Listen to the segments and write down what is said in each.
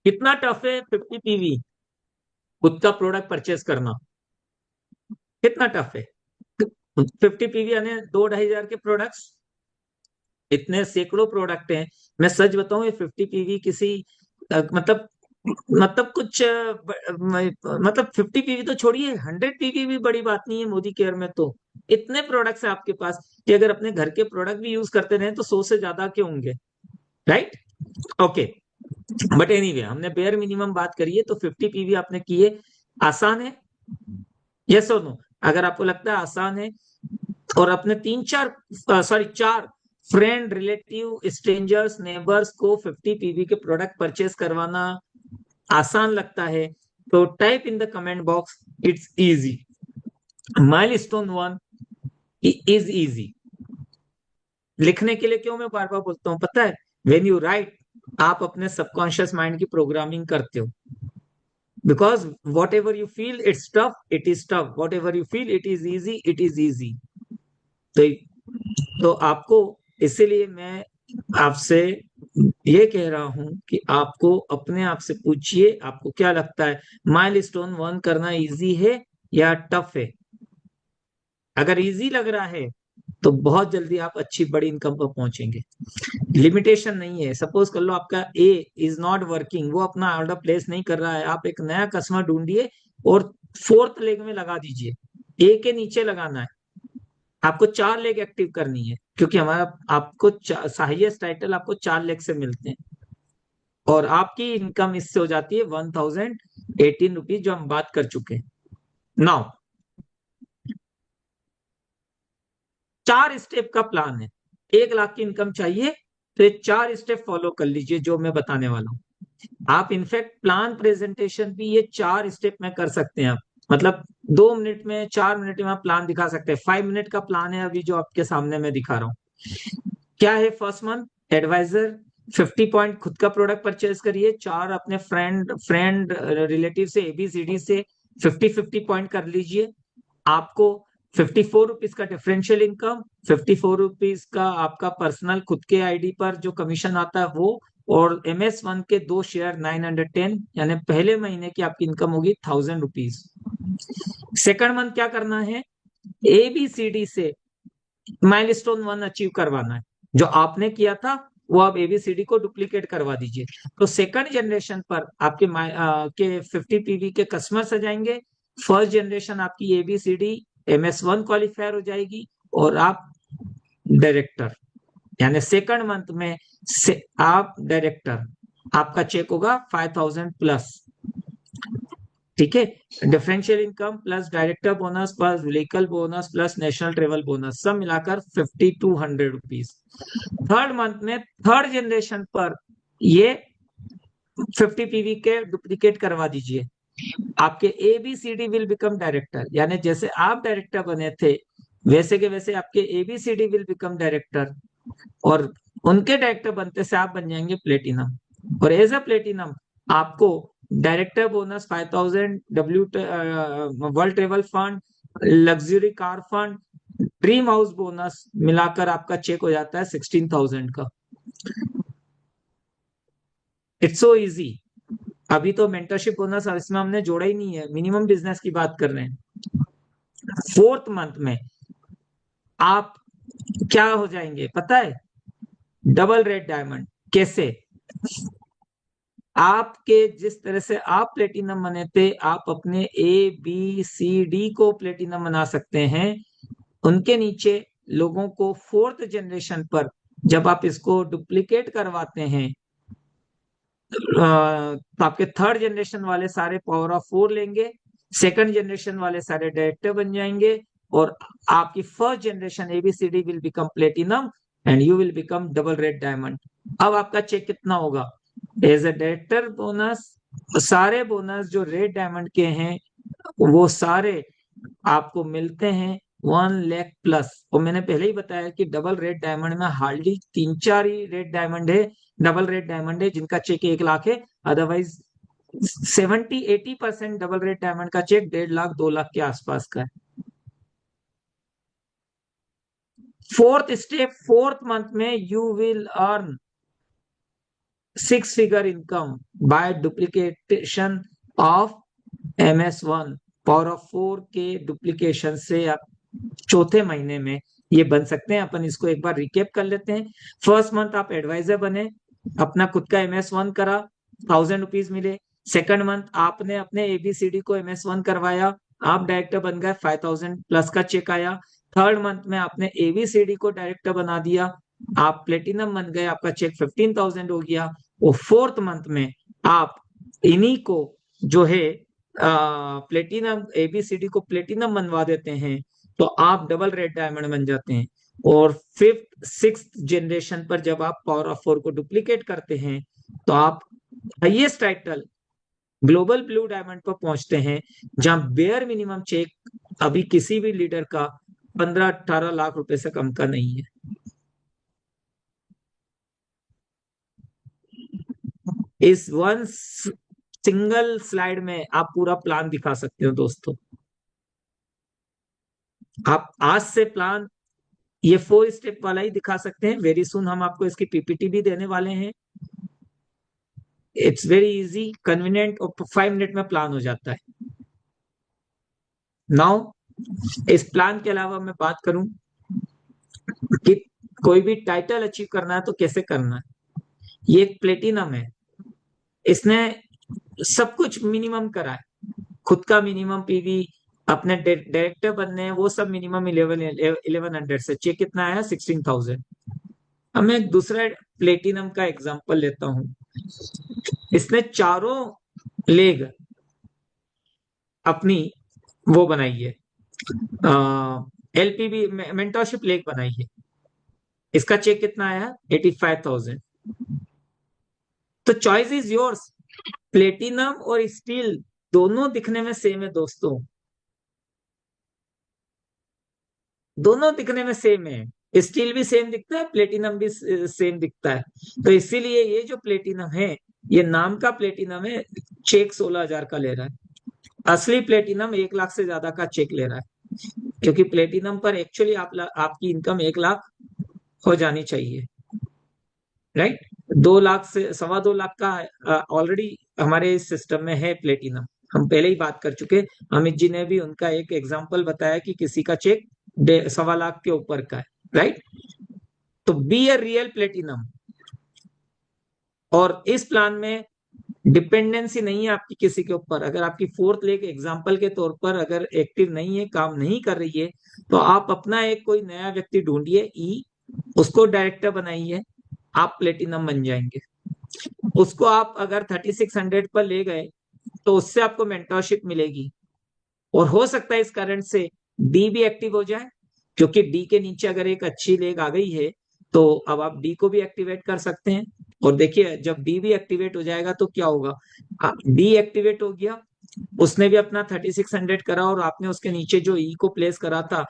कितना टफ है 50 पीवी खुद का प्रोडक्ट परचेस करना? कितना टफ है? 50 पीवी यानी 2-2.5 हजार के प्रोडक्ट्स, इतने सैकड़ों प्रोडक्ट हैं। मैं सच बताऊं, ये 50 पीवी किसी मतलब कुछ मतलब 50 पीवी तो छोड़िए, 100 पीवी भी बड़ी बात नहीं है मोदी केयर में तो। इतने प्रोडक्ट्स है आपके पास कि अगर अपने घर के प्रोडक्ट भी यूज करते रहे तो 100 से ज्यादा के होंगे, राइट? ओके, बट एनीवे हमने बेयर मिनिमम बात करी है, तो 50 पीवी आपने किए। आसान है? यस और नो? अगर आपको लगता है आसान है और अपने 4 फ्रेंड, रिलेटिव, स्ट्रेंजर्स, नेबर्स को 50 पीवी के प्रोडक्ट परचेस करवाना आसान लगता है, तो type in the comment box it's easy. Milestone 1 is easy. लिखने के लिए क्यों मैं बार बार बोलता हूं पता है? वेन यू राइट, आप अपने सबकॉन्शियस माइंड की प्रोग्रामिंग करते हो। Because what ever you feel it's tough, it is tough. What ever you feel it is easy, it is easy. तो आपको, इसीलिए मैं आपसे ये कह रहा हूं कि आपको अपने आप से पूछिए, आपको क्या लगता है माइलस्टोन 1 करना इजी है या टफ है? अगर इजी लग रहा है तो बहुत जल्दी आप अच्छी बड़ी इनकम पर पहुंचेंगे। लिमिटेशन नहीं है। सपोज कर लो आपका ए इज नॉट वर्किंग, वो अपना ऑर्डर प्लेस नहीं कर रहा है, आप एक नया कस्टमर ढूंढिए और फोर्थ लेग में लगा दीजिए। ए के नीचे लगाना है, आपको 4 लेग एक्टिव करनी है, क्योंकि हमारा आपको हाईएस्ट टाइटल आपको 4 लेग से मिलते हैं, और आपकी इनकम इससे हो जाती है 1018 रुपीज, जो हम बात कर चुके हैं। नाउ 4 स्टेप का प्लान है। 1 लाख की इनकम चाहिए तो ये 4 स्टेप फॉलो कर लीजिए जो मैं बताने वाला हूँ। आप इनफैक्ट प्लान प्रेजेंटेशन भी ये 4 स्टेप में कर सकते हैं आप। मतलब 2 मिनट में, 4 मिनट में आप प्लान दिखा सकते हैं। 5 मिनट का प्लान है अभी जो आपके सामने मैं दिखा रहा हूँ। क्या है? फर्स्ट मंथ एडवाइजर 50 पॉइंट खुद का प्रोडक्ट परचेज करिए। 4 अपने फ्रेंड फ्रेंड रिलेटिव से, एबीसीडी से 50-50 पॉइंट कर लीजिए। आपको 54 रुपीज का डिफरेंशियल इनकम, 54 रुपीज का आपका पर्सनल खुद के आईडी पर जो कमीशन आता है वो, और MS1 के 2 शेयर 910, यानी पहले महीने की आपकी इनकम होगी 1000 रुपीज। सेकंड मंथ क्या करना है? ABCD से माइलस्टोन 1 अचीव करवाना है। जो आपने किया था वो आप ABCD को डुप्लीकेट करवा दीजिए। तो सेकंड जनरेशन पर आपके के 50 पीवी के कस्टमर्स आ जाएंगे। फर्स्ट जनरेशन आपकी ABCD MS1 क्वालिफायर हो जाएगी, और आप डायरेक्टर, यानी सेकंड मंथ में से आप डायरेक्टर, आपका चेक होगा 5000 प्लस। ठीक है? Differential income plus director bonus plus vehicle bonus plus national travel bonus, सब मिलाकर 5200 रुपीज। थर्ड मंथ में थर्ड जनरेशन पर ये 50 पीवी के डुप्लीकेट करवा दीजिए। आपके ABCD विल बिकम डायरेक्टर, यानी जैसे आप डायरेक्टर बने थे वैसे के वैसे आपके ABCD विल बिकम डायरेक्टर, और उनके डायरेक्टर बनते से आप बन जाएंगे प्लेटिनम। और एज अ प्लेटिनम आपको director bonus 5000, world travel fund, luxury car fund, dream house bonus मिलाकर आपका चेक हो जाता है 16,000 का। It's so easy. अभी तो मेंटरशिप बोनस इसमें हमने जोड़ा ही नहीं है, मिनिमम बिजनेस की बात कर रहे हैं। फोर्थ मंथ में आप क्या हो जाएंगे पता है? Double red diamond. कैसे? आपके जिस तरह से आप प्लेटिनम बने थे, आप अपने ABCD को प्लेटिनम बना सकते हैं। उनके नीचे लोगों को फोर्थ जनरेशन पर जब आप इसको डुप्लीकेट करवाते हैं, तो आपके थर्ड जनरेशन वाले सारे पावर ऑफ 4 लेंगे, सेकंड जनरेशन वाले सारे डायरेक्टर बन जाएंगे, और आपकी first generation ABCD will become platinum and you will become double red diamond. अब आपका चेक कितना होगा? एज ए डायरेक्टर बोनस, सारे बोनस जो रेड डायमंड के हैं वो सारे आपको मिलते हैं 1 लाख प्लस। और मैंने पहले ही बताया कि डबल रेड डायमंड में हार्डली 3-4 ही रेड डायमंड है, डबल रेड डायमंड है जिनका चेक 1 लाख है। अदरवाइज 70-80% डबल रेड डायमंड का चेक 1.5 लाख 2 लाख के आसपास का है। फोर्थ स्टेप, फोर्थ मंथ में you will earn 6 figure income by duplication of MS1, power of 4 के डुप्लीकेशन से आप चौथे महीने में ये बन सकते हैं। अपन इसको एक बार रिकेप कर लेते हैं। फर्स्ट मंथ आप एडवाइजर बने, अपना खुद का MS1 करा, 1000 रुपीज मिले। सेकंड मंथ आपने अपने ABCD को MS1 करवाया, आप डायरेक्टर बन गए, 5000 प्लस का चेक आया। थर्ड मंथ में आपने ABCD को डायरेक्टर बना दिया, आप प्लेटिनम बन गए, आपका चेक 15,000 हो गया। और फोर्थ मंथ में आप इन्हीं को जो है प्लेटिनम, ABCD को प्लेटिनम बनवा देते हैं, तो आप डबल रेड डायमंड बन जाते हैं। और फिफ्थ सिक्स्थ जनरेशन पर जब आप पावर ऑफ 4 को डुप्लीकेट करते हैं, तो आप highest title global blue diamond पर पहुंचते हैं, जहां बेयर मिनिमम चेक अभी किसी भी लीडर का 15-18 लाख रुपए से कम का नहीं है। इस वन सिंगल स्लाइड में आप पूरा प्लान दिखा सकते हो दोस्तों। आप आज से प्लान ये 4 स्टेप वाला ही दिखा सकते हैं। वेरी सुन हम आपको इसकी PPT भी देने वाले हैं। इट्स वेरी इजी, कन्वीनियंट, और 5 मिनट में प्लान हो जाता है। नाउ इस प्लान के अलावा मैं बात करूं कि कोई भी टाइटल अचीव करना है तो कैसे करना है। ये एक प्लेटिनम है, इसने सब कुछ मिनिमम करा है, खुद का मिनिमम PV, अपने डायरेक्टर बनने हैं वो सब मिनिमम 1100 से। चेक कितना आया? 16,000। अब मैं एक दूसरा प्लेटिनम का एग्जांपल लेता हूं। इसने चारों लेग अपनी वो बनाई है, LPB मेंटरशिप लेग बनाई है। इसका चेक कितना आया? 85,000। तो चॉइस इज योर्स। प्लेटिनम और स्टील दोनों दिखने में सेम है दोस्तों, दोनों दिखने में सेम है। स्टील भी सेम दिखता है, प्लेटिनम भी सेम दिखता है। तो इसीलिए ये जो प्लेटिनम है, ये नाम का प्लेटिनम है, चेक 16,000 का ले रहा है। असली प्लेटिनम 1 लाख से ज्यादा का चेक ले रहा है, क्योंकि प्लेटिनम पर एक्चुअली आपकी इनकम 1 लाख हो जानी चाहिए, राइट। 2 लाख से 2.25 लाख का ऑलरेडी हमारे इस सिस्टम में है प्लेटिनम। हम पहले ही बात कर चुके, अमित जी ने भी उनका एक एग्जाम्पल बताया कि किसी का चेक 1.25 लाख के ऊपर का है, राइट। तो बी ए रियल प्लेटिनम। और इस प्लान में डिपेंडेंसी नहीं है आपकी किसी के ऊपर। अगर आपकी फोर्थ लेग एग्जाम्पल के तौर पर अगर एक्टिव नहीं है, काम नहीं कर रही है, तो आप अपना एक कोई नया व्यक्ति ढूंढिए, उसको डायरेक्टर बनाइए, आप प्लेटिनम बन जाएंगे। उसको आप अगर 3600 पर ले गए, तो उससे आपको मेंटरशिप मिलेगी, और हो सकता है इस कारण से डी भी एक्टिव हो जाए, क्योंकि डी के नीचे अगर एक अच्छी लेग आ गई है, तो अब आप डी को भी एक्टिवेट कर सकते हैं। और देखिए, जब डी भी एक्टिवेट हो जाएगा तो क्या होगा, डी एक्टिवेट हो गया, उसने भी अपना 3600 करा, और आपने उसके नीचे जो ई को प्लेस करा था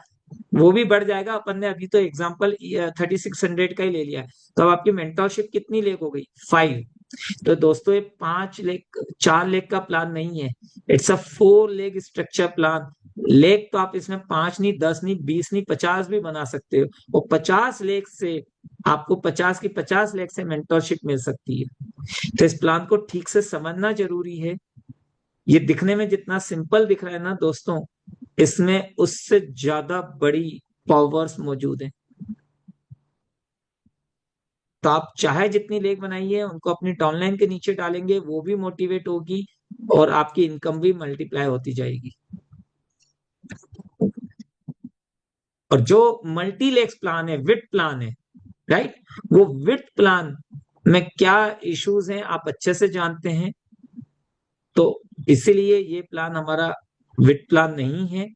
वो भी बढ़ जाएगा। अपन ने अभी तो एग्जाम्पल 3600 का ही ले लिया है, तो अब आपकी मेंटरशिप कितनी लेग हो गई? 5। तो दोस्तों ये 5 लेग 4 लेग का प्लान नहीं है, it's a 4 leg structure plan. Leg तो आप इसमें 5 नहीं, 10 नहीं, 20 नहीं, 50 भी बना सकते हो, और 50 लेग से आपको 50 की 50 लेग से मेंटरशिप मिल सकती है। तो इस प्लान को ठीक से समझना जरूरी है। ये दिखने में जितना सिंपल दिख रहा है ना दोस्तों, इसमें उससे ज्यादा बड़ी पावर्स मौजूद है। तो आप चाहे जितनी लेग बनाइए, उनको अपनी डाउनलाइन के नीचे डालेंगे, वो भी मोटिवेट होगी, और आपकी इनकम भी मल्टीप्लाई होती जाएगी। और जो मल्टी लेग्स प्लान है, विथ प्लान है, राइट, वो विथ प्लान में क्या इश्यूज हैं आप अच्छे से जानते हैं। तो इसीलिए ये प्लान हमारा विथ प्लान नहीं है।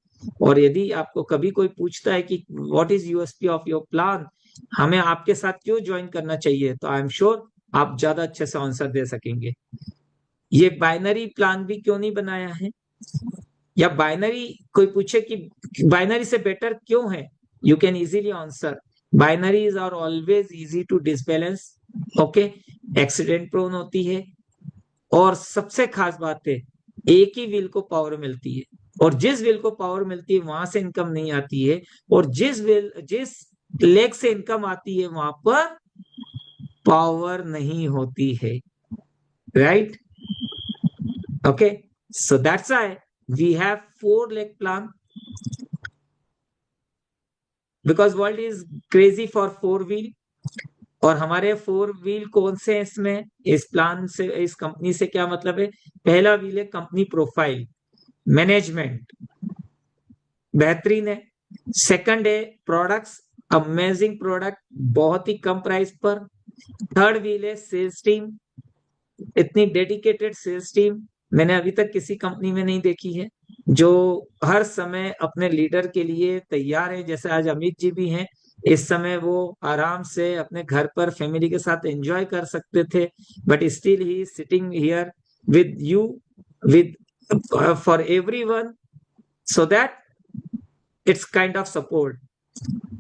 और यदि आपको कभी कोई पूछता है कि what is USP of your plan, हमें आपके साथ क्यों ज्वाइन करना चाहिए, तो आई एम श्योर आप ज्यादा अच्छे से आंसर दे सकेंगे। ये बाइनरी प्लान भी क्यों नहीं बनाया है, या बाइनरी कोई पूछे कि बाइनरी से बेटर क्यों है, you can easily answer, binaries are always easy to disbalance, okay, accident prone होती है, और सबसे खास बात है, एक ही व्हील को पावर मिलती है, और जिस व्हील को पावर मिलती है वहां से इनकम नहीं आती है, और जिस लेग से इनकम आती है वहां पर पावर नहीं होती है, right? Okay, so that's why we have 4 leg plan, because world is crazy for 4 wheel. और हमारे 4 व्हील कौन से हैं इसमें, इस प्लान से, इस कंपनी से क्या मतलब है? पहला व्हील है कंपनी प्रोफाइल, मैनेजमेंट बेहतरीन है। सेकंड है प्रोडक्ट्स, अमेजिंग प्रोडक्ट, बहुत ही कम प्राइस पर। थर्ड व्हील है सेल्स टीम, इतनी डेडिकेटेड सेल्स टीम मैंने अभी तक किसी कंपनी में नहीं देखी है, जो हर समय अपने लीडर के लिए तैयार है। जैसे आज अमित जी भी हैं, इस समय वो आराम से अपने घर पर फैमिली के साथ एंजॉय कर सकते थे, but still he sitting here with you, with for everyone, so that it's kind of support.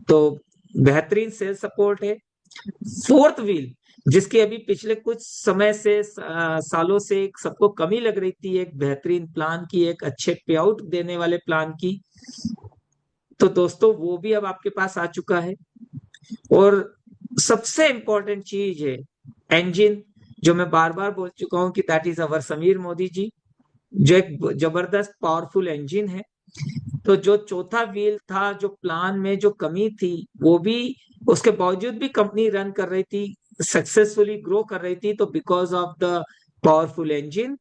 तो बेहतरीन सेल्स सपोर्ट है। फोर्थ व्हील, जिसकी अभी पिछले कुछ समय से सालों से सबको कमी लग रही थी, एक बेहतरीन प्लान की, एक अच्छे पे आउट देने वाले प्लान की, तो दोस्तों वो भी अब आपके पास आ चुका है। और सबसे इंपॉर्टेंट चीज है इंजन, जो मैं बार बार बोल चुका हूं कि that is our Sameer Modi ji, जो एक जबरदस्त पावरफुल इंजन है। तो जो चौथा व्हील था, जो प्लान में जो कमी थी, वो भी, उसके बावजूद भी कंपनी रन कर रही थी, सक्सेसफुली ग्रो कर रही थी, तो because of the powerful engine.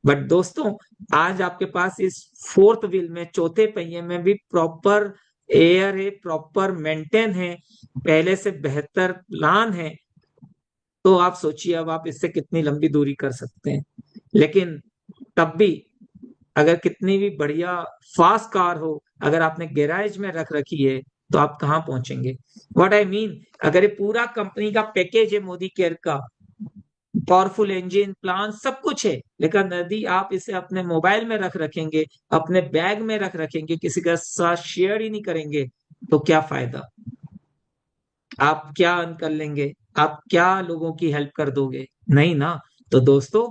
But दोस्तों, आज आपके पास इस फोर्थ व्हील में, चौथे पहिए में भी प्रॉपर एयर है, प्रॉपर मेंटेन है, पहले से बेहतर प्लान है। तो आप सोचिए अब आप इससे कितनी लंबी दूरी कर सकते हैं। लेकिन तब भी, अगर कितनी भी बढ़िया फास्ट कार हो, अगर आपने गैराज में रख रखी है, तो आप कहाँ पहुंचेंगे? व्हाट आई मीन, अगर ये पूरा कंपनी का पैकेज है मोदी केयर का, पावरफुल इंजन, प्लान, सब कुछ है, लेकिन यदि आप इसे अपने मोबाइल में रख रखेंगे, अपने बैग में रख रखेंगे, किसी के साथ शेयर ही नहीं करेंगे, तो क्या फायदा? आप क्या अर्न कर लेंगे? आप क्या लोगों की हेल्प कर दोगे? नहीं ना। तो दोस्तों,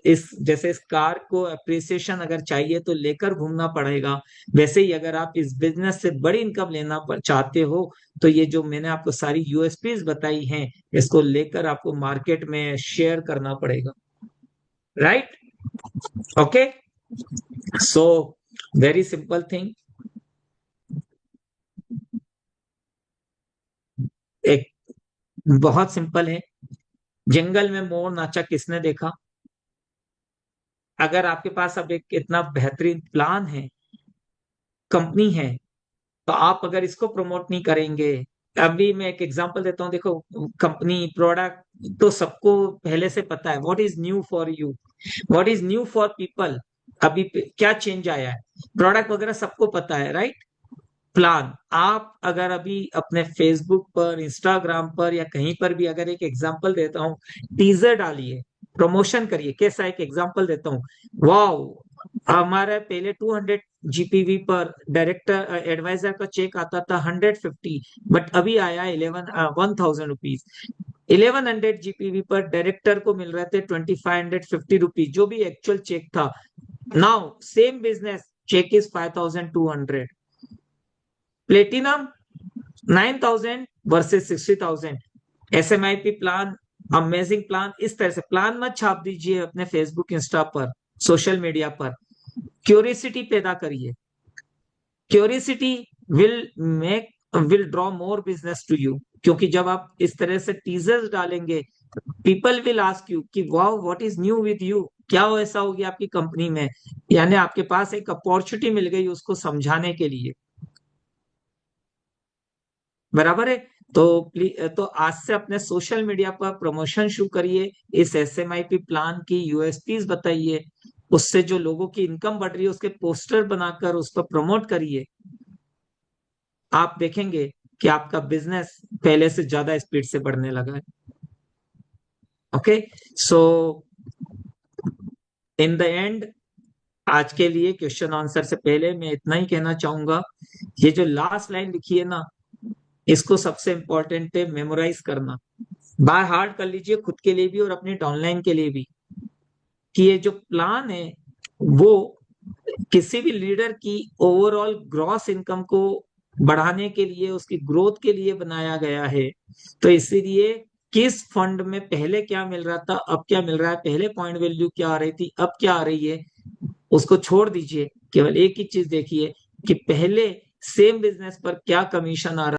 इस जैसे इस कार को अप्रिसिएशन अगर चाहिए तो लेकर घूमना पड़ेगा, वैसे ही अगर आप इस बिजनेस से बड़ी इनकम लेना चाहते हो, तो ये जो मैंने आपको सारी यूएसपीज बताई हैं, इसको लेकर आपको मार्केट में शेयर करना पड़ेगा, right? Okay, so very simple thing, एक बहुत सिंपल है। जंगल में मोर नाचा किसने देखा? अगर आपके पास अब एक इतना बेहतरीन प्लान है, कंपनी है, तो आप अगर इसको प्रमोट नहीं करेंगे। अभी मैं एक एग्जांपल देता हूँ, देखो, कंपनी प्रोडक्ट तो सबको पहले से पता है, what is new for you, what is new for people, अभी क्या चेंज आया है, प्रोडक्ट वगैरह सबको पता है, राइट? प्लान, आप अगर अभी अपने फेसबुक पर, इंस्टाग्राम पर, या कहीं पर भी, अगर एक एग्जांपल देता हूँ, टीजर डालिए, प्रमोशन करिए। कैसा, एक एग्जांपल देता हूँ, वाह, हमारे पहले 200 जीपीवी पर डायरेक्टर एडवाइजर का चेक आता था 150, बट अभी आया 1000 रुपीज। 1100 जीपीवी पर डायरेक्टर को मिल रहे थे 2550 रुपीज, जो भी एक्चुअल चेक था। Now same business, check is 5200। Platinum 9000 versus 60000। SMIP plan, amazing plan. इस तरह से प्लान मत छाप दीजिए अपने फेसबुक, इंस्टा पर, सोशल मीडिया पर। क्यूरियोसिटी पैदा करिए, curiosity will make, will draw more business to you. क्योंकि जब आप इस तरह से टीजर्स डालेंगे, पीपल विल आस्क यू कि wow, what is new with you, क्या ऐसा हो गया आपकी कंपनी में? यानी आपके पास एक अपॉर्चुनिटी मिल गई उसको समझाने के लिए, बराबर है? तो तो आज से अपने सोशल मीडिया पर प्रमोशन शुरू करिए, इस एसएमआईपी प्लान की यूएसपीज बताइए, उससे जो लोगों की इनकम बढ़ रही है उसके पोस्टर बनाकर उस पर प्रमोट करिए। आप देखेंगे कि आपका बिजनेस पहले से ज्यादा स्पीड से बढ़ने लगा है। Okay, so in the end, आज के लिए क्वेश्चन आंसर से पहले मैं इतना ही कहना चाहूंगा, ये जो लास्ट लाइन लिखी है ना, इसको सबसे इंपॉर्टेंट है मेमोराइज करना, बाय हार्ट कर लीजिए, खुद के लिए भी और अपने डाउनलाइन के लिए भी, कि ये जो प्लान है वो किसी भी लीडर की ओवरऑल ग्रॉस इनकम को बढ़ाने के लिए, उसकी ग्रोथ के लिए बनाया गया है। तो इसीलिए किस फंड में पहले क्या मिल रहा था, अब क्या मिल रहा है, पहले पॉइंट वैल्यू क्या आ रही थी, अब क्या आ रही है, उसको छोड़ दीजिए। केवल एक ही चीज देखिए कि पहले सेम बिजनेस पर क्या कमीशन आ रहा